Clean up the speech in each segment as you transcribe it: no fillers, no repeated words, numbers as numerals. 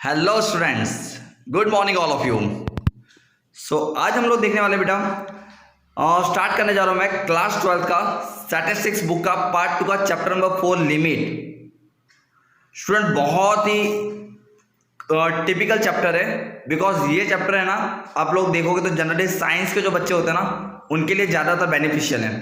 Hello students, good morning all of you. So आज हम लोग देखने वाले बेटा स्टार्ट करने जा रहा हूं मैं क्लास 12 का स्टैटिस्टिक्स बुक का पार्ट 2 का चैप्टर नंबर 4 लिमिट। स्टूडेंट बहुत ही टिपिकल चैप्टर है, बिकॉज ये चैप्टर है ना, आप लोग देखोगे तो जनरली साइंस के जो बच्चे होते हैं ना उनके लिए ज़्यादातर बेनिफिशियल है।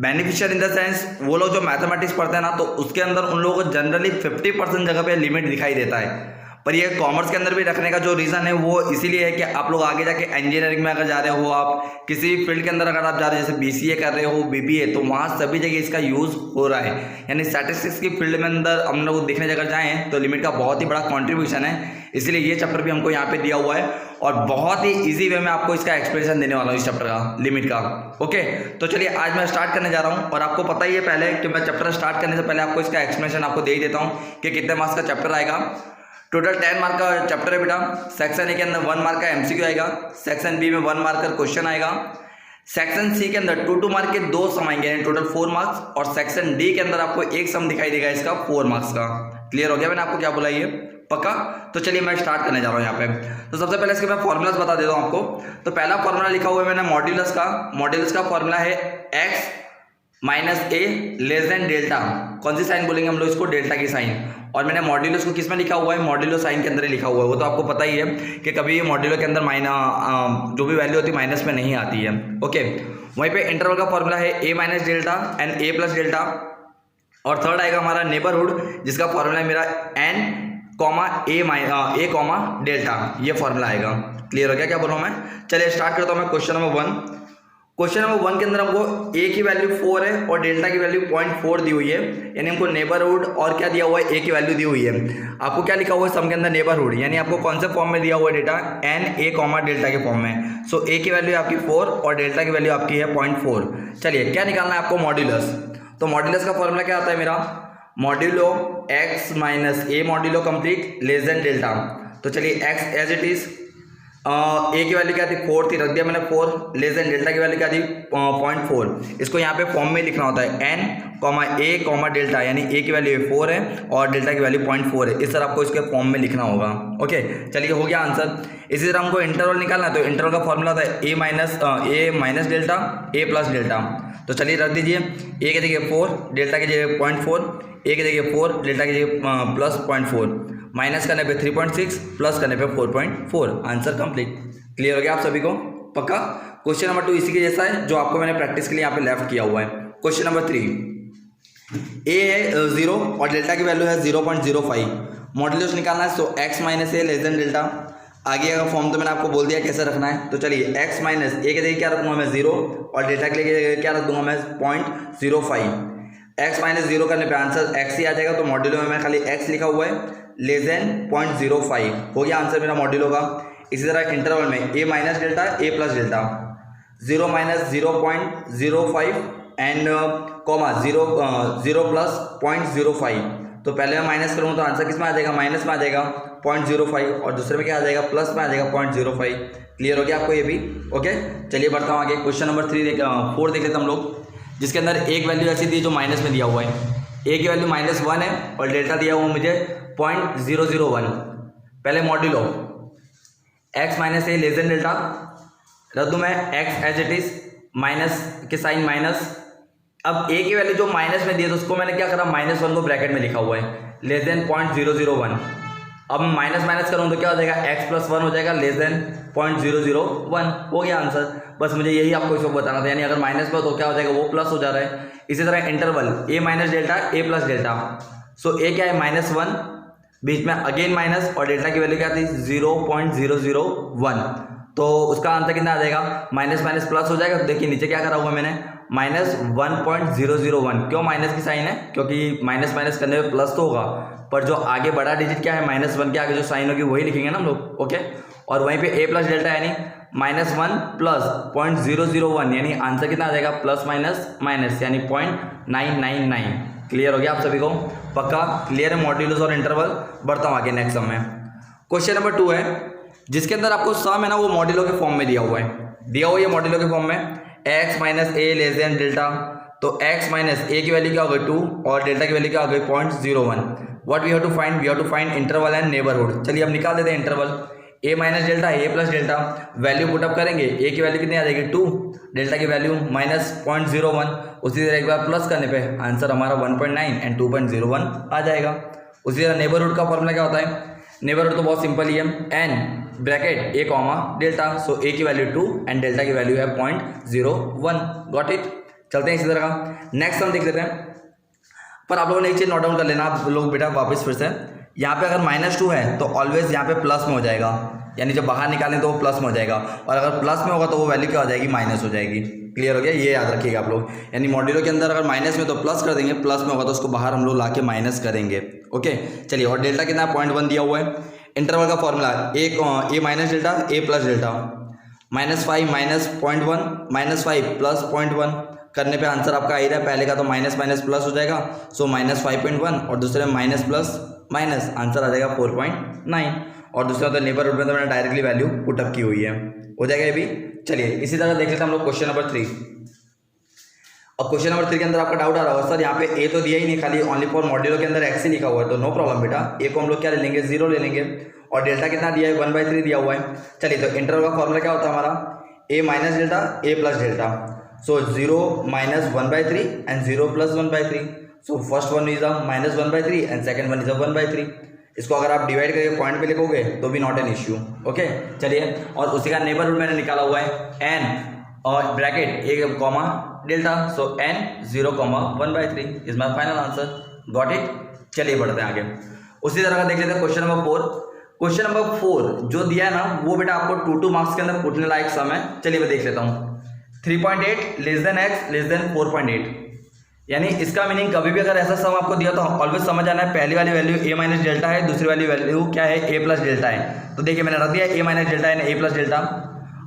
बेनिफिशियल इन द सेंस वो लोग जो मैथमेटिक्स पढ़ते हैं ना, तो उसके अंदर उन लोगों को जनरली 50% जगह पे लिमिट दिखाई देता है। पर ये कॉमर्स के अंदर भी रखने का जो रीज़न है वो इसीलिए है कि आप लोग आगे जाके इंजीनियरिंग में अगर जा रहे हो, आप किसी भी फील्ड के अंदर अगर आप जा रहे हो, जैसे बीसीए कर रहे हो, बीबीए, तो वहाँ सभी जगह इसका यूज़ हो रहा है। यानी स्टैटिस्टिक्स की फील्ड में अंदर हम लोग देखने अगर जाएँ तो लिमिट का बहुत ही बड़ा कॉन्ट्रीब्यूशन है। इसलिए ये चैप्टर भी हमको यहाँ पे दिया हुआ है और बहुत ही ईजी वे में आपको इसका एक्सप्लेनेशन देने वाला हूँ इस चैप्टर का, लिमिट का। ओके, तो चलिए आज मैं स्टार्ट करने जा रहा हूँ। और आपको पता ही है पहले कि मैं चैप्टर स्टार्ट करने से पहले आपको इसका एक्सप्लेनेशन आपको दे ही देता हूँ कि कितने मार्क्स का चैप्टर आएगा। टोटल 10 मार्क का चैप्टर है बेटा। सेक्शन ए के अंदर 1 मार्क का एमसीक्यू आएगा, सेक्शन बी में 1 मार्क का क्वेश्चन आएगा, सेक्शन सी के अंदर 2 मार्क के 2 सम आएंगे, यानी टोटल 4 मार्क्स, और सेक्शन डी के अंदर आपको एक सम दिखाई देगा इसका 4 मार्क्स का। क्लियर हो गया मैंने आपको क्या बोला ये पक्का? तो चलिए मैं स्टार्ट करने जा रहा हूँ यहाँ पे। तो सबसे पहले इसके मैं फॉर्मूलाज बता देता हूँ आपको। तो पहला फॉर्मूला लिखा हुआ है मैंने मॉड्यूलस का फॉर्मूला है x minus A less than delta. कौन सी साइन बोलेंगे हम लोग इसको? डेल्टा की साइन। और मैंने मॉड्यूलस को किस में लिखा हुआ है? मॉड्यूलो साइन के अंदर ही लिखा हुआ है। वो तो आपको पता ही है कि कभी मॉड्यूलो के अंदर जो भी वैल्यू होती है माइनस में नहीं आती है। ओके, वहीं पे इंटरवल का फॉर्मूला है A minus delta and A plus delta. और थर्ड आएगा हमारा नेबरहुड, जिसका फॉर्मूला है मेरा N comma A comma delta, ये फॉर्मूला आएगा। क्लियर हो गया क्या बोल रहा हूँ मैं? चलिए स्टार्ट करता हूँ मैं क्वेश्चन नंबर 1। क्वेश्चन नंबर 1 के अंदर हमको ए की वैल्यू 4 है और डेल्टा की वैल्यू 0.4 दी हुई है, यानी हमको नेबरहुड और क्या दिया हुआ है? ए की वैल्यू दी हुई है। आपको क्या लिखा हुआ है सम के अंदर? नेबरहुड, यानी आपको कौन से फॉर्म में दिया हुआ है data? N A comma delta के फॉर्म में। सो ए की वैल्यू आपकी 4 और डेल्टा की वैल्यू आपकी है 0.4। चलिए क्या निकालना है आपको? मॉड्यूलस। तो मॉड्यूलस का फॉर्मूला क्या आता है मेरा? Modulo X minus A modulo complete less than delta. तो चलिए X as it is, A की वैल्यू क्या थी? 4 थी, रख दिया मैंने 4, लेस देन डेल्टा की वैल्यू क्या थी? 0.4। इसको यहाँ पे फॉर्म में लिखना होता है N comma A comma delta, यानी ए की वैल्यू 4 है और डेल्टा की वैल्यू 0.4 है। इस तरह आपको इसके फॉर्म में लिखना होगा। ओके, चलिए हो गया आंसर। इसी तरह हमको इंटरवल निकालना है, तो इंटरवल का फॉर्मूला होता है A minus delta A plus delta. तो चलिए रख दीजिए, ए की जगह 4, डेल्टा की जगह 0.4, ए की जगह 4, डेल्टा की जगह प्लस 0.4, माइनस करने पे 3.6, प्लस करने पे 4.4। Answer complete. क्लियर हो गया आप सभी को पक्का? क्वेश्चन नंबर 2 इसी के जैसा है जो आपको मैंने प्रैक्टिस के लिए यहाँ पे लेफ्ट किया हुआ है। क्वेश्चन नंबर 3, ए है 0 और डेल्टा की वैल्यू है 0.05। मॉड्यूलस निकालना है, सो x minus A less than delta. आगे का फॉर्म तो मैंने आपको बोल दिया कैसे रखना है। तो चलिए एक्स माइनस ए के जगह क्या रखूँगा मैं? 0, और डेल्टा के लिए क्या रख दूंगा मैं? 0.05। एक्स माइनस 0 करने पे आंसर एक्स ही आ जाएगा, तो मॉड्यूलो में मैं खाली एक्स लिखा हुआ है, लेस देन 0.05 हो गया आंसर मेरा मॉड्यूलो का। इसी तरह इंटरवल में A minus delta A plus delta, 0 minus 0.05 and comma 0 plus 0.05। तो पहले मैं माइनस करूँगा तो आंसर किस में आ जाएगा? माइनस में आ जाएगा 0.05, और दूसरे में क्या आ जाएगा? प्लस में आ जाएगा 0.05। क्लियर हो गया आपको ये भी? ओके, चलिए बढ़ता हूँ आगे। क्वेश्चन नंबर 4 देख लेते हम लोग, जिसके अंदर एक वैल्यू ऐसी दी जो माइनस में दिया हुआ है। ए की वैल्यू -1 है और डेल्टा दिया हुआ मुझे 0.001। पहले modulo X minus A less than delta, रख दूँ मैं X as it is, minus के साइन माइनस। अब ए की वैल्यू जो माइनस में दी है तो उसको मैंने क्या करा? -1 को ब्रैकेट में लिखा हुआ है, लेस देन 0.001। अब माइनस माइनस करूँ तो क्या हो जाएगा? x प्लस 1 हो जाएगा, लेस देन 0.001। हो गया आंसर। बस मुझे यही आपको इसको बताना था, यानी अगर माइनस में तो क्या हो जाएगा? वो प्लस हो जा रहा है। इसी तरह interval A minus delta A plus delta, सो ए क्या है? -1, बीच में अगेन माइनस, और डेल्टा की वैल्यू क्या थी? 0.001। तो उसका आंसर कितना आ जाएगा? माइनस माइनस प्लस हो जाएगा। तो देखिए नीचे क्या करा हुआ मैंने? -1.001। क्यों माइनस की साइन है? क्योंकि माइनस माइनस करने में प्लस तो होगा, पर जो आगे बड़ा डिजिट क्या है? -1 के आगे जो साइन होगी वही लिखेंगे ना हम लोग। ओके, और वहीं पे ए प्लस डेल्टा यानी -1 प्लस 0.001, यानी आंसर कितना आ जाएगा? प्लस माइनस माइनस, यानी 0.999। क्लियर हो गया आप सभी को पक्का? क्लियर है मॉड्यूलस और इंटरवल। बढ़ता हूँ आगे नेक्स्ट सम में। क्वेश्चन नंबर 2 है, जिसके अंदर आपको सम है ना वो मॉड्यूलो के फॉर्म में दिया हुआ है मॉड्यूलो के फॉर्म में, x minus A less than delta. तो x माइनस ए की वैल्यू क्या हो गई? 2 और डेल्टा की वैल्यू क्या हो गई? 0.01। What we have to find, we have to find interval and neighbourhood. चलिए अब निकाल देते हैं interval. A minus delta A plus delta, value put up करेंगे। ए की वैल्यू कितनी आ जाएगी 2, डेल्टा की वैल्यू माइनस 0.01, उसी तरह एक बार प्लस करने पे आंसर हमारा 1.9 एंड 2.01 आ जाएगा। उसी तरह नेबरहुड का फॉर्मूला क्या होता है, नेबरहुड तो बहुत सिंपल ही है, N bracket A comma delta, सो ए की वैल्यू 2 एंड डेल्टा की वैल्यू है 0.01। Got it. चलते हैं इसी तरह का नेक्स्ट हम देख लेते हैं। पर आप लोगों ने एक चीज़ नोट डाउन कर लेना आप लोग बेटा वापस फिर से, यहाँ पे अगर -2 है तो ऑलवेज यहाँ पे प्लस में हो जाएगा, यानी जब बाहर निकालें तो वो प्लस में हो जाएगा, और अगर प्लस में होगा तो वो वैल्यू क्या हो जाएगी, माइनस हो जाएगी। क्लियर हो गया, ये याद रखिएगा आप लोग। यानी मॉड्यूलो के अंदर अगर माइनस में तो प्लस कर देंगे, प्लस में होगा तो उसको बाहर हम लोग ला के माइनस करेंगे। ओके चलिए, और डेल्टा कितना 0.1 दिया हुआ है। इंटरवल का formula A minus delta A plus delta, -5 minus 0.1 -5 plus 0.1 करने पे आंसर आपका आ ही रहा है। पहले का तो माइनस माइनस प्लस हो जाएगा, सो -5.1, और दूसरे में माइनस प्लस माइनस आंसर आ जाएगा 4.9, और दूसरा तो नेबरहुड में तो मैंने डायरेक्टली वैल्यू पुटअप की हुई है, हो जाएगा ये भी। चलिए इसी तरह देख लेते हैं हम लोग क्वेश्चन नंबर 3। और क्वेश्चन नंबर 3 के अंदर आपका डाउट आ रहा होगा सर यहाँ पे ए तो दिया ही नहीं, खाली ओनली फॉर मॉड्यूलो के अंदर एक्स ही लिखा हुआ है। तो नो प्रॉब्लम बेटा, ए को हम लोग क्या ले लेंगे, 0 ले लेंगे, और डेल्टा कितना दिया है 1/3 दिया हुआ है। चलिए तो इंटरवल का फॉर्मूला क्या होता है हमारा, ए minus delta A plus delta, so 0 minus 1/3 and 0 plus 1/3, so first one is a -1/3 and second one is a 1/3। इसको अगर आप डिवाइड करके पॉइंट पे लिखोगे तो भी नॉट एन इश्यू। ओके चलिए, और उसी का नेबरहुड मैंने निकाला हुआ है एन और bracket A comma delta, so N 0,1/3 is my final answer. Got it. चलिए बढ़ते हैं आगे। उसी तरह का देख लेते हैं क्वेश्चन नंबर 4। क्वेश्चन नंबर 4 जो दिया है ना वो बेटा आपको 2 मार्क्स के अंदर पूछने लायक सम है। चलिए मैं देख लेता हूँ। 3.8 less than x less than 4.8, यानी इसका मीनिंग कभी भी अगर ऐसा सम आपको दिया तो ऑलवेज समझ आना है पहली वाली वैल्यू ए माइनस डेल्टा है, दूसरी वाली वैल्यू क्या है, ए प्लस डेल्टा है। तो देखिए मैंने रख दिया A minus delta and A plus delta.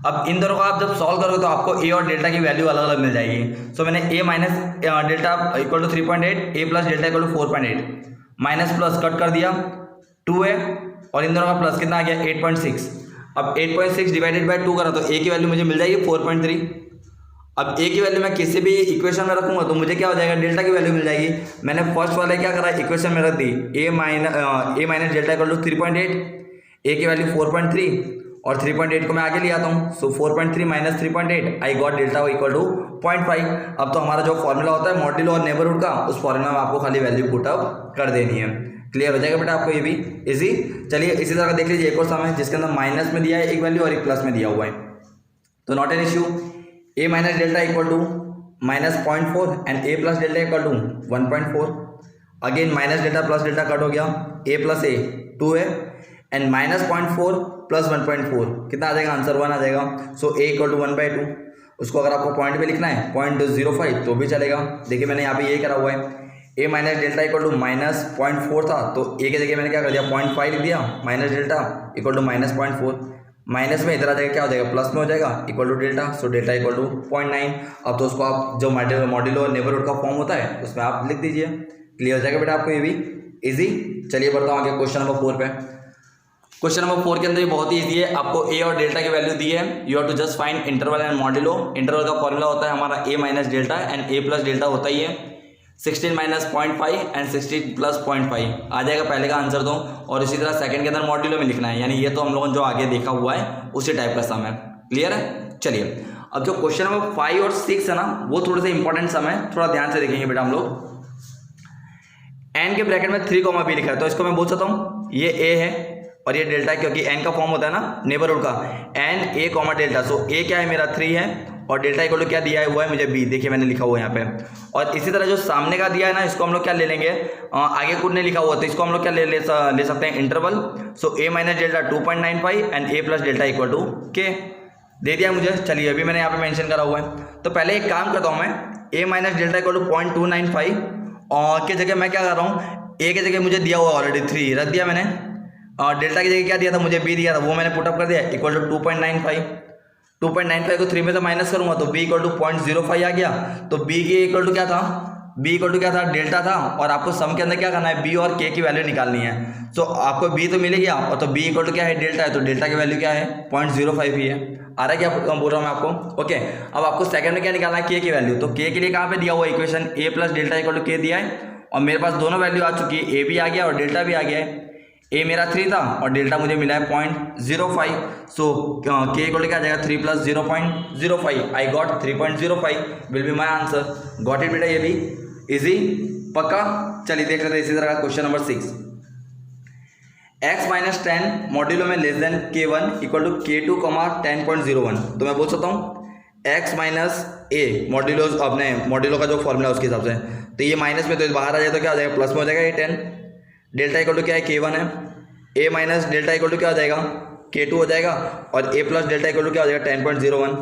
अब इन दोनों को आप जब सॉल्व करोगे तो आपको ए और डेल्टा की वैल्यू अलग अलग मिल जाएगी। सो मैंने A minus delta equal to 3.8, A plus delta equal to 4.8, minus plus cut कर दिया 2 है, और इन दोनों का प्लस कितना आ गया 8.6। अब 8.6 डिवाइडेड बाई 2 करा तो ए की वैल्यू मुझे मिल जाएगी 4.3। अब ए की वैल्यू मैं किसी भी इक्वेशन में रखूंगा तो मुझे क्या हो जाएगा, डेल्टा की वैल्यू मिल जाएगी। मैंने फर्स्ट वाले क्या करा, इक्वेशन में रख दी ए माइनस डेल्टा इक्वल टू 3.8, ए की वैल्यू 4.3 और 3.8 को मैं आगे ले आता हूँ। So 4.3 minus 3.8 I got delta equal to 0.5। अब तो हमारा जो फॉर्मूला होता है मॉड्यूलो और नेबरहुड का, उस फॉर्मूला में आपको खाली वैल्यू पुटअप कर देनी है। क्लियर हो जाएगा बेटा आपको ये भी इजी। चलिए इसी तरह का देख लीजिए एक और सम है जिसके अंदर माइनस में दिया है एक वैल्यू और एक प्लस में दिया हुआ है, तो not an issue. A minus delta equal to -0.4 and A plus delta equal to 1.4। Again minus delta plus delta cut हो गया, ए प्लस ए 2 है एंड -0.4 प्लस 1.4 कितना आ जाएगा, आंसर 1 आ जाएगा। सो ए इक्वल टू 1/2। उसको अगर आपको पॉइंट पे लिखना है 0.05 तो भी चलेगा। देखिए मैंने यहाँ पे ये करा हुआ है, A minus delta equal to -0.4 था तो ए की जगह मैंने क्या कर दिया 0.5 लिख दिया, minus delta equal to -0.4, minus में इधर आ जाएगा क्या हो जाएगा, प्लस में हो जाएगा equal to delta, so delta equal to 0.9। अब तो उसको आप जो मॉड्यूलो और नेबरहुड का फॉर्म होता है उसमें आप लिख दीजिए। क्लियर हो जाएगा बेटा आपको ये भी इजी। चलिए बढ़ता हूँ आगे क्वेश्चन नंबर 4 पे। क्वेश्चन नंबर 4 के अंदर ये बहुत ही इजी है, आपको ए और डेल्टा की वैल्यू दी है, you have to just find interval and modulo. Interval का फॉर्मूला होता है हमारा ए minus delta and A plus delta होता ही है। 16 माइनस 0.5 एंड 16 प्लस 0.5 आ जाएगा पहले का आंसर तो, और इसी तरह सेकंड के अंदर मॉड्यूलो में लिखना है, यानी ये तो हम लोगों ने जो आगे देखा हुआ है उसी टाइप का सम है। क्लियर है। चलिए अब जो क्वेश्चन नंबर 5 और 6 है ना वो थोड़े से इंपॉर्टेंट सम है, थोड़ा ध्यान से देखेंगे बेटा हम लोग। एन के ब्रैकेट में 3, b लिखा है तो इसको मैं बोल सकता हूँ ये ए है और ये डेल्टा है, क्योंकि एन का फॉर्म होता है ना नेबरहुड का, एन ए कॉमा डेल्टा। सो ए क्या है मेरा 3 है और डेल्टा इक्वल टू क्या दिया है हुआ है मुझे बी, देखिए मैंने लिखा हुआ है यहाँ पे। और इसी तरह जो सामने का दिया है ना इसको हम लोग क्या ले लेंगे, आगे कुछ नहीं लिखा हुआ तो इसको हम लोग क्या ले सकते हैं interval. So A minus delta 2.95 and A plus delta equal to K दे दिया मुझे। चलिए अभी मैंने यहाँ पे मेंशन करा हुआ है, तो पहले एक काम करता हूँ मैं, ए माइनस डेल्टा इक्वल टू 0.295 और के जगह मैं क्या कर रहा हूँ, ए के जगह मुझे दिया हुआ ऑलरेडी 3 रख दिया मैंने, और डेल्टा की जगह क्या दिया था मुझे बी दिया था वो मैंने पुटअप कर दिया इक्वल टू 2.95। 2.95 को 3 में से माइनस करूंगा तो b इक्वल टू 0.05 आ गया। तो b के इक्वल टू क्या था, b इक्वल टू क्या था, डेल्टा था, और आपको सम के अंदर क्या करना है, b और k की वैल्यू निकालनी है। सो आपको b तो मिल गया, और तो b इक्वल टू क्या है, डेल्टा है, तो डेल्टा की वैल्यू क्या है 0.05 ही है। आ रहा है क्या बोल रहा हूँ मैं आपको। ओके अब आपको सेकंड में क्या निकालना है, k की वैल्यू। तो k के लिए कहाँ पे दिया हुआ equation, a plus delta equal to k दिया है, और मेरे पास दोनों वैल्यू आ चुकी है, ए भी आ गया और डेल्टा भी आ गया है। ए मेरा 3 था और डेल्टा मुझे मिला है 0.05। सो के इक्वल टू क्या आ जाएगा 3 + 0.05। I got 3.05 will be my answer. Got it बेटा, ये भी इजी, पक्का। चलिए देख लेते हैं इसी तरह का क्वेश्चन नंबर 6। x - 10 मॉड्यूलो में less than k1 equal to k2 10.01। तो मैं बोल सकता हूँ x - a मॉड्यूलो अपने मॉड्यूलो का जो फॉर्मूला उसके हिसाब से, तो ये माइनस में तो बाहर आ जाए तो क्या हो जाएगा, प्लस में हो जाएगा ये 10। डेल्टा इक्वल टू क्या है k1 है, a minus delta equal to क्या हो जाएगा k2 हो जाएगा, और a plus delta equal to क्या हो जाएगा 10.01।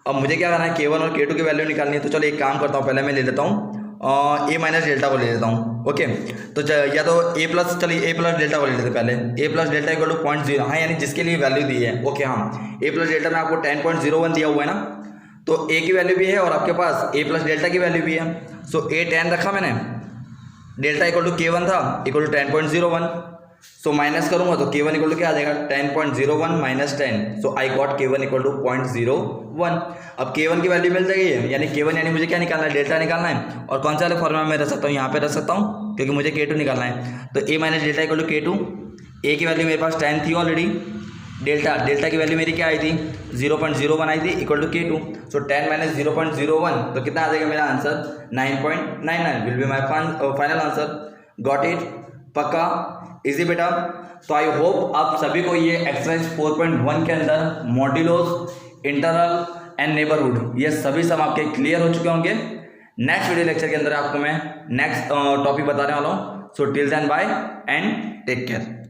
अब मुझे क्या करना है, k1 और k2 की वैल्यू निकालनी है। तो चलो एक काम करता हूँ, पहले मैं ले लेता हूँ a माइनस डेल्टा को ले लेता हूँ। ओके, तो या तो a प्लस, चलिए a प्लस डेल्टा को ले लेते पहले। a plus delta equal to 0.0, हाँ यानी जिसके लिए वैल्यू दी है। ओके हाँ, a प्लस डेल्टा में आपको 10.01 दिया हुआ है ना, तो a की वैल्यू भी है और आपके पास a प्लस डेल्टा की वैल्यू भी है। सो a 10 रखा मैंने, डेल्टा इक्वल टू k1 था इक्वल टू 10.01। सो माइनस करूंगा तो k1 इक्वल टू क्या आ जाएगा 10.01 minus 10। So I got k1 equal to 0.01। अब k1 की वैल्यू मिल जाएगी, यानी k1 यानी मुझे क्या निकालना है, डेल्टा निकालना है। और कौन सा वाले फॉर्मूला में रख सकता हूँ, यहाँ पे रख सकता हूँ क्योंकि मुझे k2 निकालना है। तो a minus delta equal to k2, a की वैल्यू मेरे पास 10 थी ऑलरेडी, डेल्टा की वैल्यू मेरी क्या आई थी 0.01 आई थी equal to k2। So 10 minus 0.01 तो कितना आ जाएगा मेरा answer 9.99 will be my final answer. Got it, पक्का, इजी बेटा। तो आई होप आप सभी को ये एक्सरसाइज 4.1 के अंदर मॉड्यूलोस, इंटरवल एंड नेबरहुड ये सभी सम आपके क्लियर हो चुके होंगे। नेक्स्ट वीडियो लेक्चर के अंदर आपको मैं नेक्स्ट टॉपिक बताने वाला हूँ। So till then bye and take care.